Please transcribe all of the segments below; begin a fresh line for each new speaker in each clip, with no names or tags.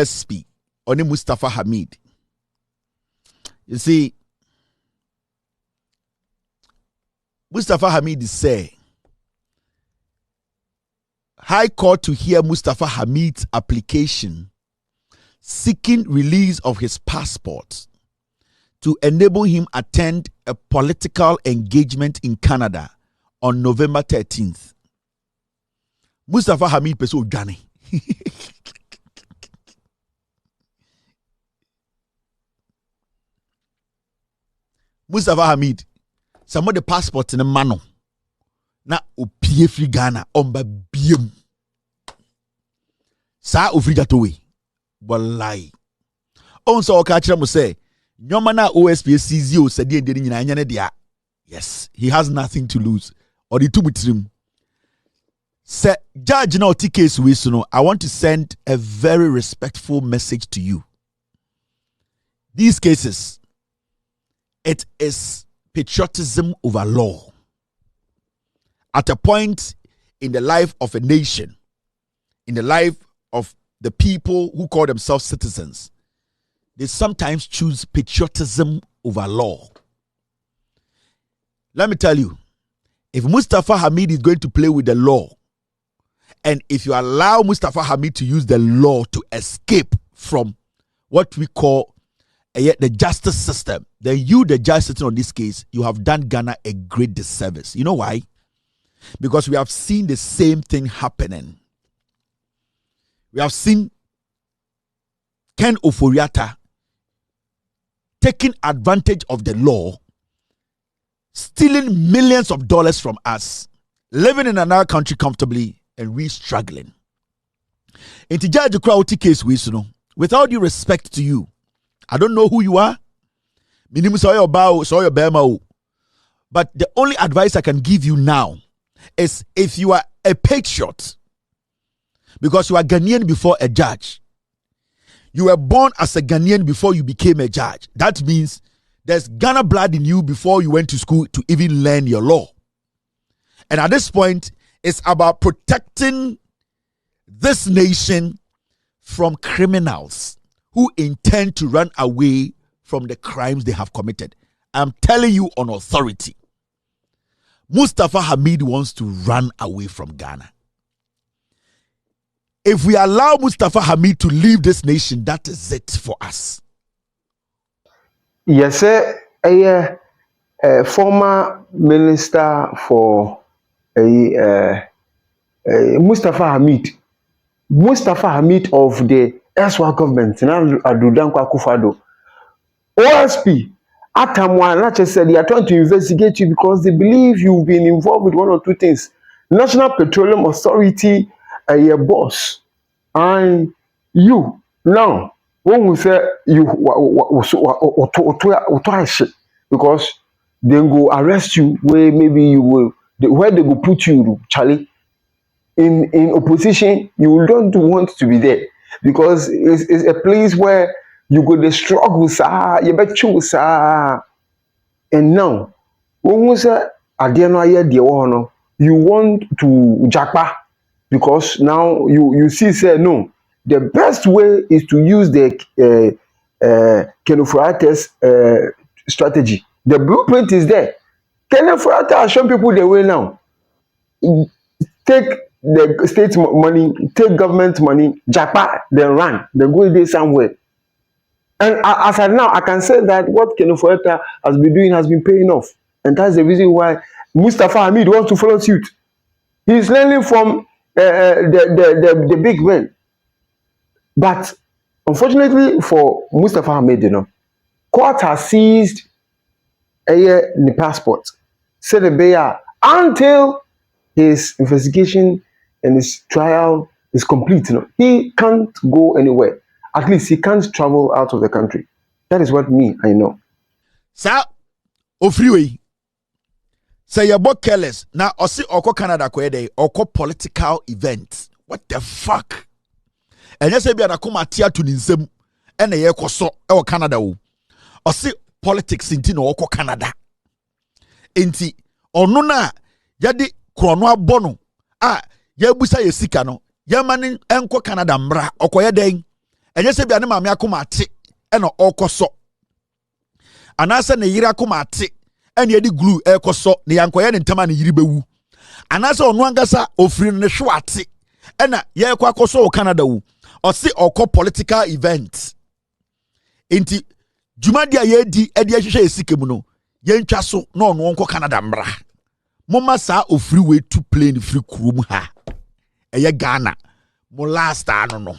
SP on Mustapha Hamid. You see, Mustapha Hamid is saying High Court to hear Mustapha Hamid's application seeking release of his passport to enable him attend a political engagement in Canada on November 13th. Mustapha Hamid peso Johnny. Mustapha Hamid, some of the passports in the mano. Na opie free Ghana omba biem. Sa ofrija towe. Wallahi. On so okachira mo say, nyoma na OSPCZ o sedi endeni nyina anya ne dia. Yes, he has nothing to lose. Or the two mutrim. Say judge na oti case we so no, I want to send a very respectful message to you. These cases, it is patriotism over law. At a point in the life of a nation, in the life of the people who call themselves citizens, they sometimes choose patriotism over law. Let me tell you, if Mustapha Hamid is going to play with the law, and if you allow Mustapha Hamid to use the law to escape from what we call the justice system, then you, the judge sitting on this case, you have done Ghana a great disservice. You know why? Because we have seen the same thing happening. We have seen Ken Oforiatta taking advantage of the law, stealing millions of dollars from us, living in another country comfortably, and we struggling. In the judge crowd case, with all due respect to you, I don't know who you are. But the only advice I can give you now is, if you are a patriot, because you are Ghanaian before a judge, you were born as a Ghanaian before you became a judge. That means there's Ghana blood in you before you went to school to even learn your law. And at this point, it's about protecting this nation from criminals who intend to run away from the crimes they have committed. I'm telling you on authority, Mustapha Hamid wants to run away from Ghana. If we allow Mustapha Hamid to leave this nation, that is it for us.
Yes, sir. A former minister for Mustapha Hamid. Mustapha Hamid of the Eswa government, now Adudan Kwakufado. OSP, Atamwa, not just said they are trying to investigate you because they believe you've been involved with one or two things. National Petroleum Authority, your boss, and you now. When we say you because they go arrest you where maybe you will, where they go put you, Charlie. In opposition, you don't want to be there because it's a place where you go the struggle, you bet choose, and now when we say you want to japa because now you see say no. The best way is to use the Kenofrates strategy. The blueprint is there. Kenofrates has shown people the way now. Take the state money, take government money, japa, then run, then go there somewhere. And as I now, I can say that what Kenofrates has been doing has been paying off. And that's the reason why Mustapha Hamid wants to follow suit. He's learning from the big men. But unfortunately for Mustapha Hamid, court has seized the passport. Said the bear until his investigation and his trial is complete. He can't go anywhere. At least he can't travel out of the country. That is what I know.
Sir, freeway. Say you're both careless. Now, or see or Canada or political events. What the fuck? And yes, be anakuma tia to ninsem ene ye koso e Canada o. Or see politics inti no oko Canada. Inti ono na yadi krono abono ya busa ye sika no. Ya mani enko Canada mbra okoye den enye se bia ne maame akoma ate ena okoso anase ne yire akoma ate ena edi glue ekoso ne yankoye ne ntama ne yire bewu anase onu angasa ofiri ne hwe ate ena ye kwa akoso o Canada wu osi oko political event enti jumadi a yedi edi ahwehwe esikemu no ye ntwa so na onu nko Canada mbra moma sa ofiri we to plane free kurum ha eye Ghana mo last ano no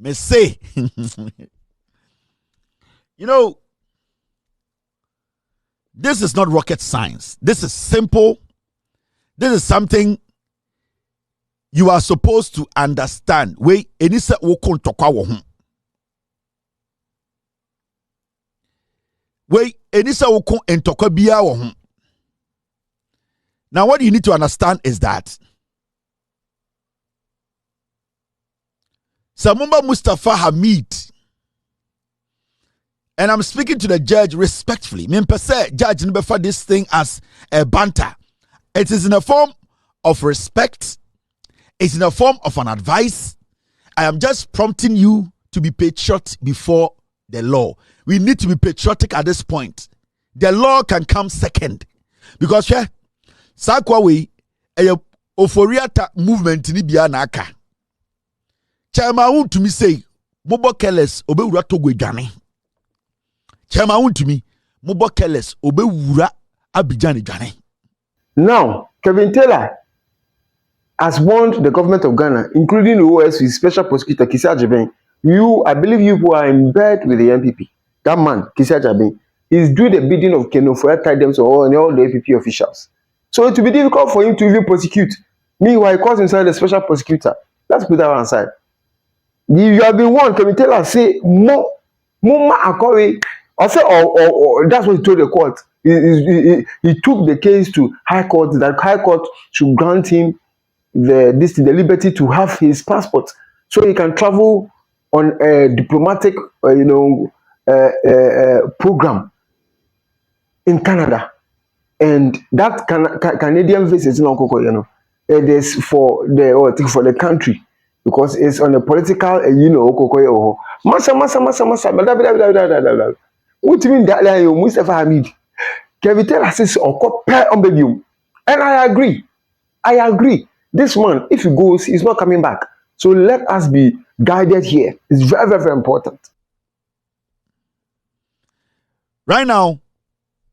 me say you know, this is not rocket science. This is simple. This is something you are supposed to understand. We enisa wokon tokwa wo ho. We enisa wokon entokwa bia wo ho. Now what you need to understand is that Samumba Mustapha Hamid, and I'm speaking to the judge respectfully. Me say judge never this thing as a banter. It is in a form of respect. It's in a form of an advice. I am just prompting you to be patriotic before the law. We need to be patriotic at this point. The law can come second. Because sakwa we oforiata movement ni bia na aka. Chama won to me say mobo careless obewura togo dwane. Chama won to me mobo careless obewura Abidjan dwane. Now,
Kevin Taylor has warned the government of Ghana, including the OSP Special Prosecutor Kisia Jeben. I believe you who are in bed with the MPP. That man, Kisia Jeben, is doing the bidding of Keno for tidings or all the MPP officials. So it will be difficult for him to even prosecute. Meanwhile, he calls himself the Special Prosecutor. Let's put that one aside. You have been warned. Kevin Taylor say more akori. Or say or that's what he told the court. He took the case to High Court. That High Court should grant him the liberty to have his passport, so he can travel on a diplomatic, program in Canada. And that Canadian visa is not, it is for the country because it's on a political, masa. What do you mean that Mustapha Hamid? Kevin Taylor says on baby, and I agree. This man, if he goes, he's not coming back. So let us be guided here. It's very, very, very important.
Right now,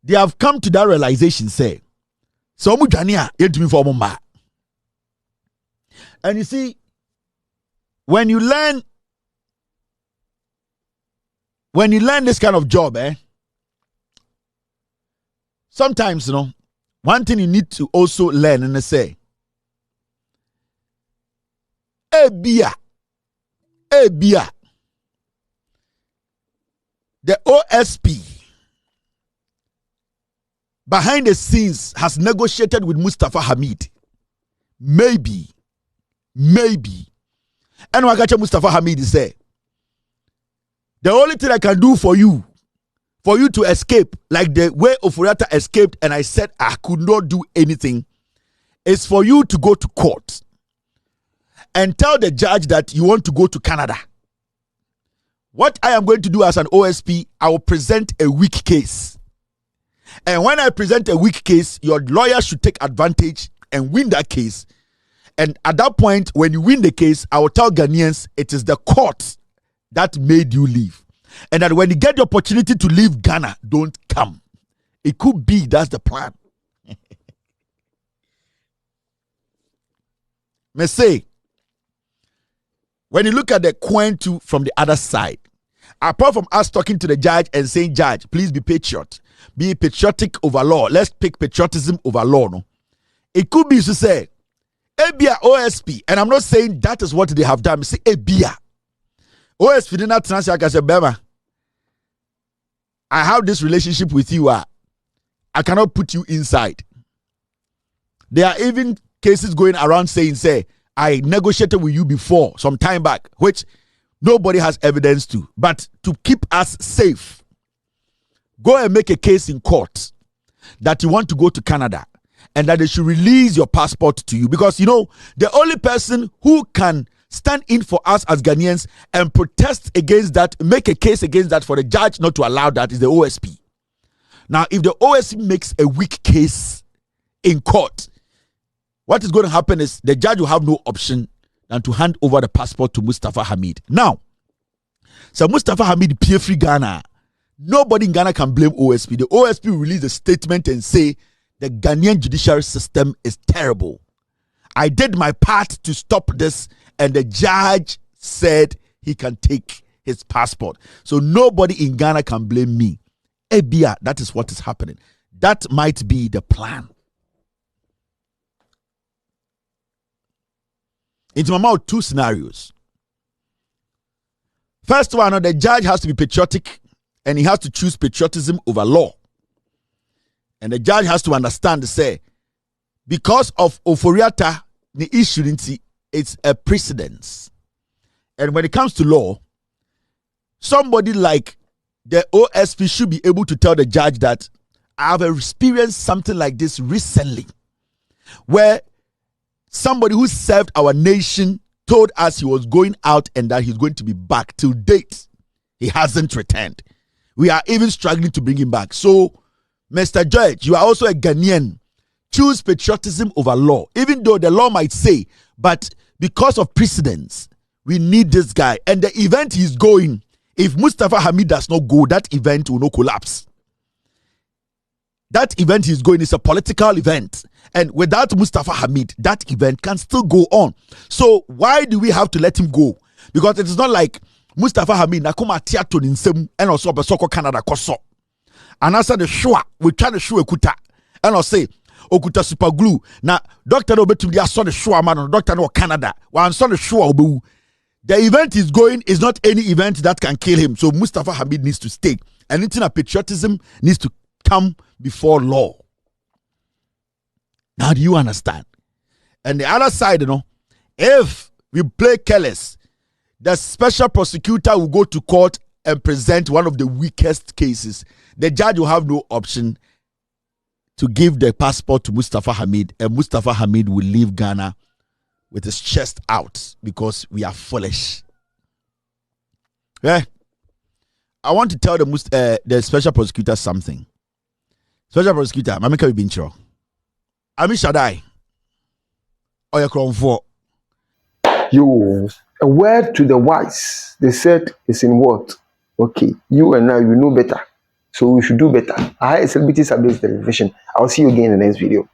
they have come to that realization. Say, so mujania yetumi for mumba. And you see, when you learn this kind of job, sometimes, one thing you need to also learn and say, Ebia, the OSP behind the scenes has negotiated with Mustapha Hamid. Maybe. And what Mustapha Hamid say, the only thing I can do for you to escape, like the way Oforiatta escaped, and I said I could not do anything, is for you to go to court and tell the judge that you want to go to Canada. What I am going to do as an OSP, I will present a weak case. And when I present a weak case, your lawyer should take advantage and win that case. And at that point, when you win the case, I will tell Ghanaians it is the court that made you leave. And that when you get the opportunity to leave Ghana, don't come. It could be that's the plan. Me say, when you look at the coin too from the other side, apart from us talking to the judge and saying, Judge, please be patriotic over law. Let's pick patriotism over law. No, it could be to say, Ebia OSP, and I'm not saying that is what they have done. Say Ebia OSP did not translate as a Bema. I have this relationship with you. I cannot put you inside. There are even cases going around saying, I negotiated with you before some time back, which nobody has evidence to. But to keep us safe, go and make a case in court that you want to go to Canada. and that they should release your passport to you. Because, you know, the only person who can stand in for us as Ghanaians and protest against that, make a case against that for the judge not to allow that, is the OSP. Now, if the OSP makes a weak case in court, what is going to happen is the judge will have no option than to hand over the passport to Mustapha Hamid. Now, so Mustapha Hamid peer free Ghana. Nobody in Ghana can blame OSP. The OSP will release a statement and say the Ghanaian judicial system is terrible. I did my part to stop this, and the judge said he can take his passport. So nobody in Ghana can blame me. Ebia, that is what is happening. That might be the plan. Into my mouth, two scenarios. First one, the judge has to be patriotic, and he has to choose patriotism over law. And the judge has to understand, say, because of Oforiata, the issue, it's a precedence. And when it comes to law, somebody like the OSP should be able to tell the judge that I have experienced something like this recently, where somebody who served our nation told us he was going out and that he's going to be back. Till date, he hasn't returned. We are even struggling to bring him back. So, Mr. Judge, you are also a Ghanaian. Choose patriotism over law, even though the law might say, but because of precedence, we need this guy. And the event he's going, if Mustapha Hamid does not go, that event will not collapse. That event he's going is a political event. And without Mustapha Hamid, that event can still go on. So why do we have to let him go? Because it is not like Mustapha Hamid nakuma tiato ninsem and also besoko Canada koso. And answer the show, we try to show ekuta. And I'll say, okuta super glue. Now, doctor no betu dia saw the show man, doctor no Canada. One saw the show obu. The event is going is not any event that can kill him. So Mustapha Hamid needs to stay. Anything of patriotism needs to come before law. Now, do you understand? And the other side, you know, if we play careless, the special prosecutor will go to court and present one of the weakest cases. The judge will have no option to give the passport to Mustapha Hamid, and Mustapha Hamid will leave Ghana with his chest out because we are foolish. Yeah. I want to tell the special prosecutor something. Special prosecutor, Mamika Bincho. Ami Shaddai. Oya Kronfo.
You, a word to the wise, they said, is in what? Okay, you and I, you know better. So we should do better. I celebrities are based television. I'll see you again in the next video.